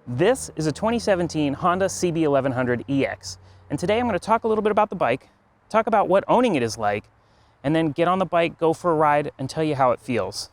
This is a 2017 Honda CB1100EX, and today I'm going to talk a little bit about the bike, talk about what owning it is like, and then get on the bike, go for a ride, and tell you how it feels.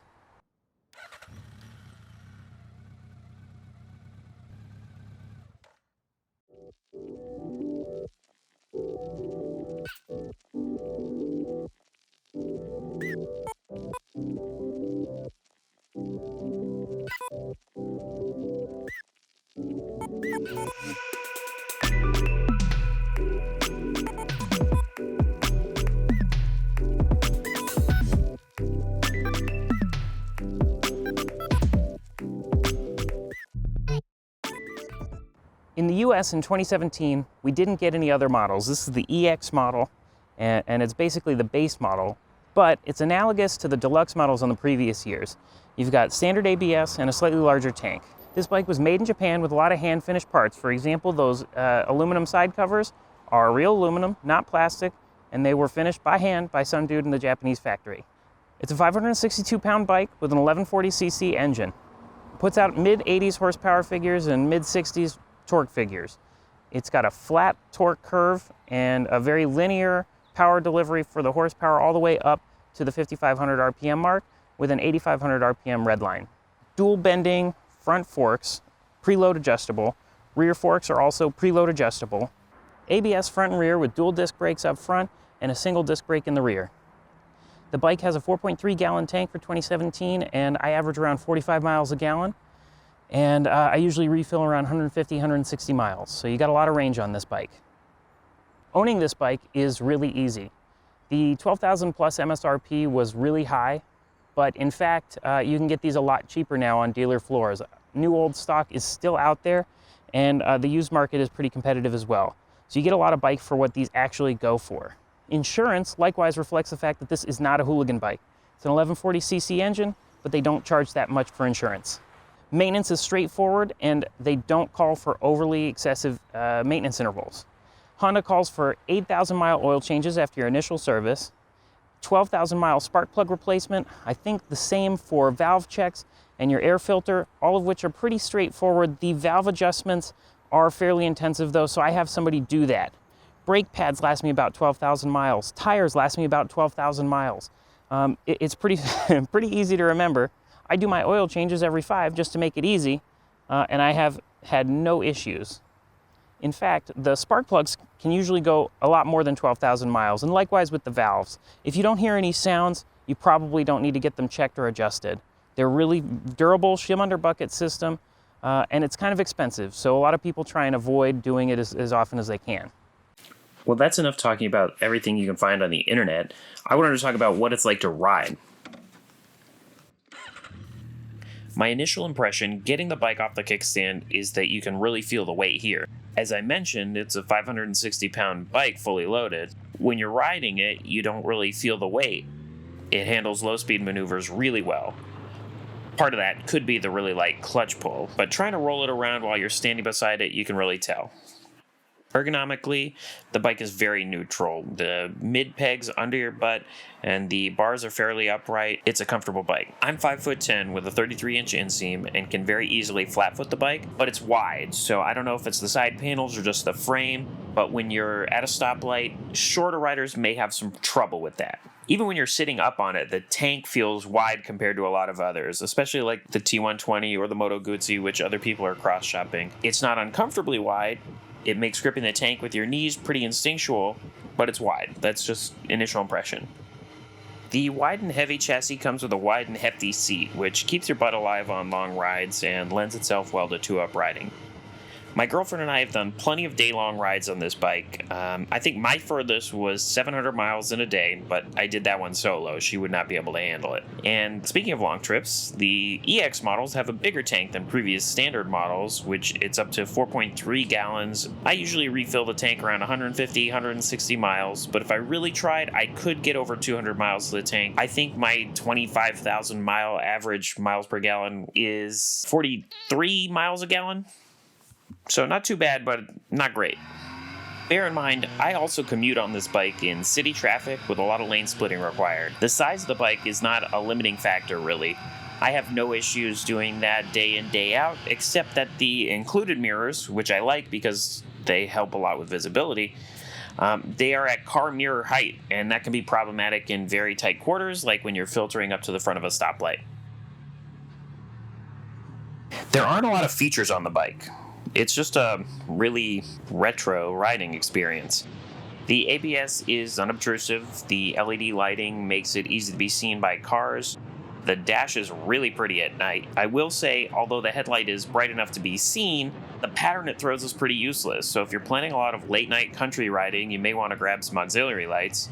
In the US in 2017, we didn't get any other models. This is the EX model, and it's basically the base model, but it's analogous to the deluxe models on the previous years. You've got standard ABS and a slightly larger tank. This bike was made in Japan with a lot of hand-finished parts. For example, those aluminum side covers are real aluminum, not plastic, and they were finished by hand by some dude in the Japanese factory. It's a 562-pound bike with an 1140cc engine. It puts out mid-80s horsepower figures and mid-60s torque figures. It's got a flat torque curve and a very linear power delivery for the horsepower all the way up to the 5,500 RPM mark with an 8,500 RPM red line. Dual bending front forks, preload adjustable. Rear forks are also preload adjustable. ABS front and rear with dual disc brakes up front and a single disc brake in the rear. The bike has a 4.3 gallon tank for 2017, and I average around 45 miles a gallon. And I usually refill around 150, 160 miles. So you got a lot of range on this bike. Owning this bike is really easy. The 12,000 plus MSRP was really high, but in fact, you can get these a lot cheaper now on dealer floors. New old stock is still out there, and the used market is pretty competitive as well. So you get a lot of bike for what these actually go for. Insurance likewise reflects the fact that this is not a hooligan bike. It's an 1140cc engine, but they don't charge that much for insurance. Maintenance is straightforward, and they don't call for overly excessive maintenance intervals. Honda calls for 8,000 mile oil changes after your initial service, 12,000 mile spark plug replacement, I think the same for valve checks and your air filter, all of which are pretty straightforward. The valve adjustments are fairly intensive though, so I have somebody do that. Brake pads last me about 12,000 miles. Tires last me about 12,000 miles. It's pretty, pretty easy to remember. I do my oil changes every 5 just to make it easy, and I have had no issues. In fact, the spark plugs can usually go a lot more than 12,000 miles, and likewise with the valves. If you don't hear any sounds, you probably don't need to get them checked or adjusted. They're really durable, shim under bucket system, and it's kind of expensive, so a lot of people try and avoid doing it as often as they can. Well, that's enough talking about everything you can find on the internet. I wanted to talk about what it's like to ride. My initial impression getting the bike off the kickstand is that you can really feel the weight here. As I mentioned, it's a 560-pound bike fully loaded. When you're riding it, you don't really feel the weight. It handles low-speed maneuvers really well. Part of that could be the really light clutch pull, but trying to roll it around while you're standing beside it, you can really tell. Ergonomically, the bike is very neutral. The mid pegs under your butt and the bars are fairly upright. It's a comfortable bike. I'm 5'10" with a 33-inch inseam and can very easily flat-foot the bike, but it's wide, so I don't know if it's the side panels or just the frame, but when you're at a stoplight, shorter riders may have some trouble with that. Even when you're sitting up on it, the tank feels wide compared to a lot of others, especially like the T120 or the Moto Guzzi, which other people are cross-shopping. It's not uncomfortably wide. It makes gripping the tank with your knees pretty instinctual, but it's wide. That's just initial impression. The wide and heavy chassis comes with a wide and hefty seat, which keeps your butt alive on long rides and lends itself well to two-up riding. My girlfriend and I have done plenty of day-long rides on this bike. I think my furthest was 700 miles in a day, but I did that one solo. She would not be able to handle it. And speaking of long trips, the EX models have a bigger tank than previous standard models, which it's up to 4.3 gallons. I usually refill the tank around 150, 160 miles, but if I really tried, I could get over 200 miles to the tank. I think my 25,000 mile average miles per gallon is 43 miles a gallon. So not too bad, but not great. Bear in mind, I also commute on this bike in city traffic with a lot of lane splitting required. The size of the bike is not a limiting factor, really. I have no issues doing that day in, day out, except that the included mirrors, which I like because they help a lot with visibility, they are at car mirror height, and that can be problematic in very tight quarters, like when you're filtering up to the front of a stoplight. There aren't a lot of features on the bike. It's just a really retro riding experience. The ABS is unobtrusive, the LED lighting makes it easy to be seen by cars. The dash is really pretty at night. I will say, although the headlight is bright enough to be seen, the pattern it throws is pretty useless, so if you're planning a lot of late night country riding, you may want to grab some auxiliary lights.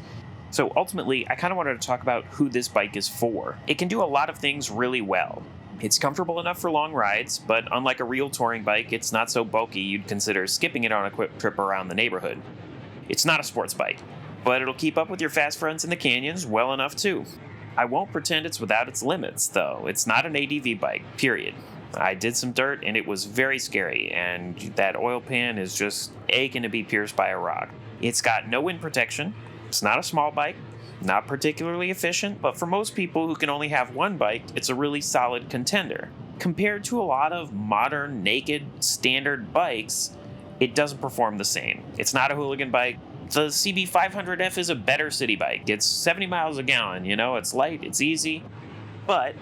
So ultimately, I kind of wanted to talk about who this bike is for. It can do a lot of things really well. It's comfortable enough for long rides, but unlike a real touring bike, it's not so bulky you'd consider skipping it on a quick trip around the neighborhood. It's not a sports bike, but it'll keep up with your fast friends in the canyons well enough too. I won't pretend it's without its limits, though. It's not an ADV bike, period. I did some dirt and it was very scary, and that oil pan is just aching to be pierced by a rock. It's got no wind protection. It's not a small bike, not particularly efficient, but for most people who can only have one bike, it's a really solid contender. Compared to a lot of modern, naked, standard bikes, it doesn't perform the same. It's not a hooligan bike. The CB500F is a better city bike. It's 70 miles a gallon, it's light, it's easy, but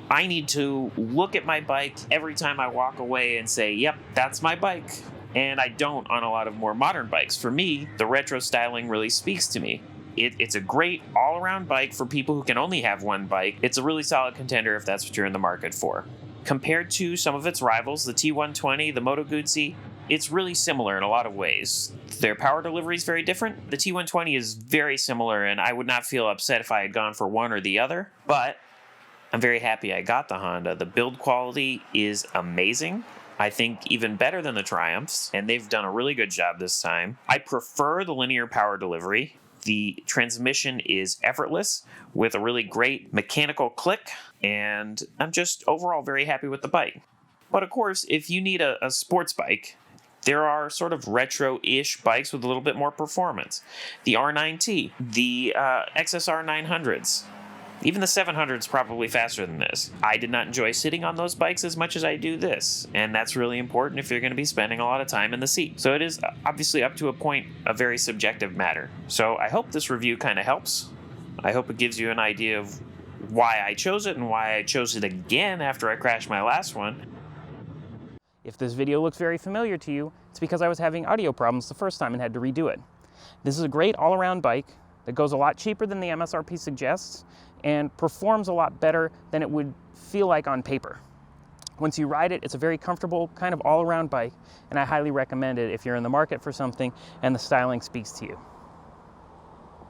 I need to look at my bike every time I walk away and say, yep, that's my bike. And I don't on a lot of more modern bikes. For me, the retro styling really speaks to me. It's a great all-around bike for people who can only have one bike. It's a really solid contender if that's what you're in the market for. Compared to some of its rivals, the T120, the Moto Guzzi, it's really similar in a lot of ways. Their power delivery is very different. The T120 is very similar, and I would not feel upset if I had gone for one or the other, but I'm very happy I got the Honda. The build quality is amazing. I think even better than the Triumphs, and they've done a really good job this time. I prefer the linear power delivery. The transmission is effortless with a really great mechanical click, and I'm just overall very happy with the bike. But of course, if you need a sports bike, there are sort of retro-ish bikes with a little bit more performance. The R9T, the XSR 900s, even the 700's probably faster than this. I did not enjoy sitting on those bikes as much as I do this, and that's really important if you're going to be spending a lot of time in the seat. So it is obviously up to a point a very subjective matter. So I hope this review kind of helps. I hope it gives you an idea of why I chose it and why I chose it again after I crashed my last one. If this video looks very familiar to you, it's because I was having audio problems the first time and had to redo it. This is a great all-around bike that goes a lot cheaper than the MSRP suggests and performs a lot better than it would feel like on paper. Once you ride it, it's a very comfortable kind of all-around bike, and I highly recommend it if you're in the market for something and the styling speaks to you.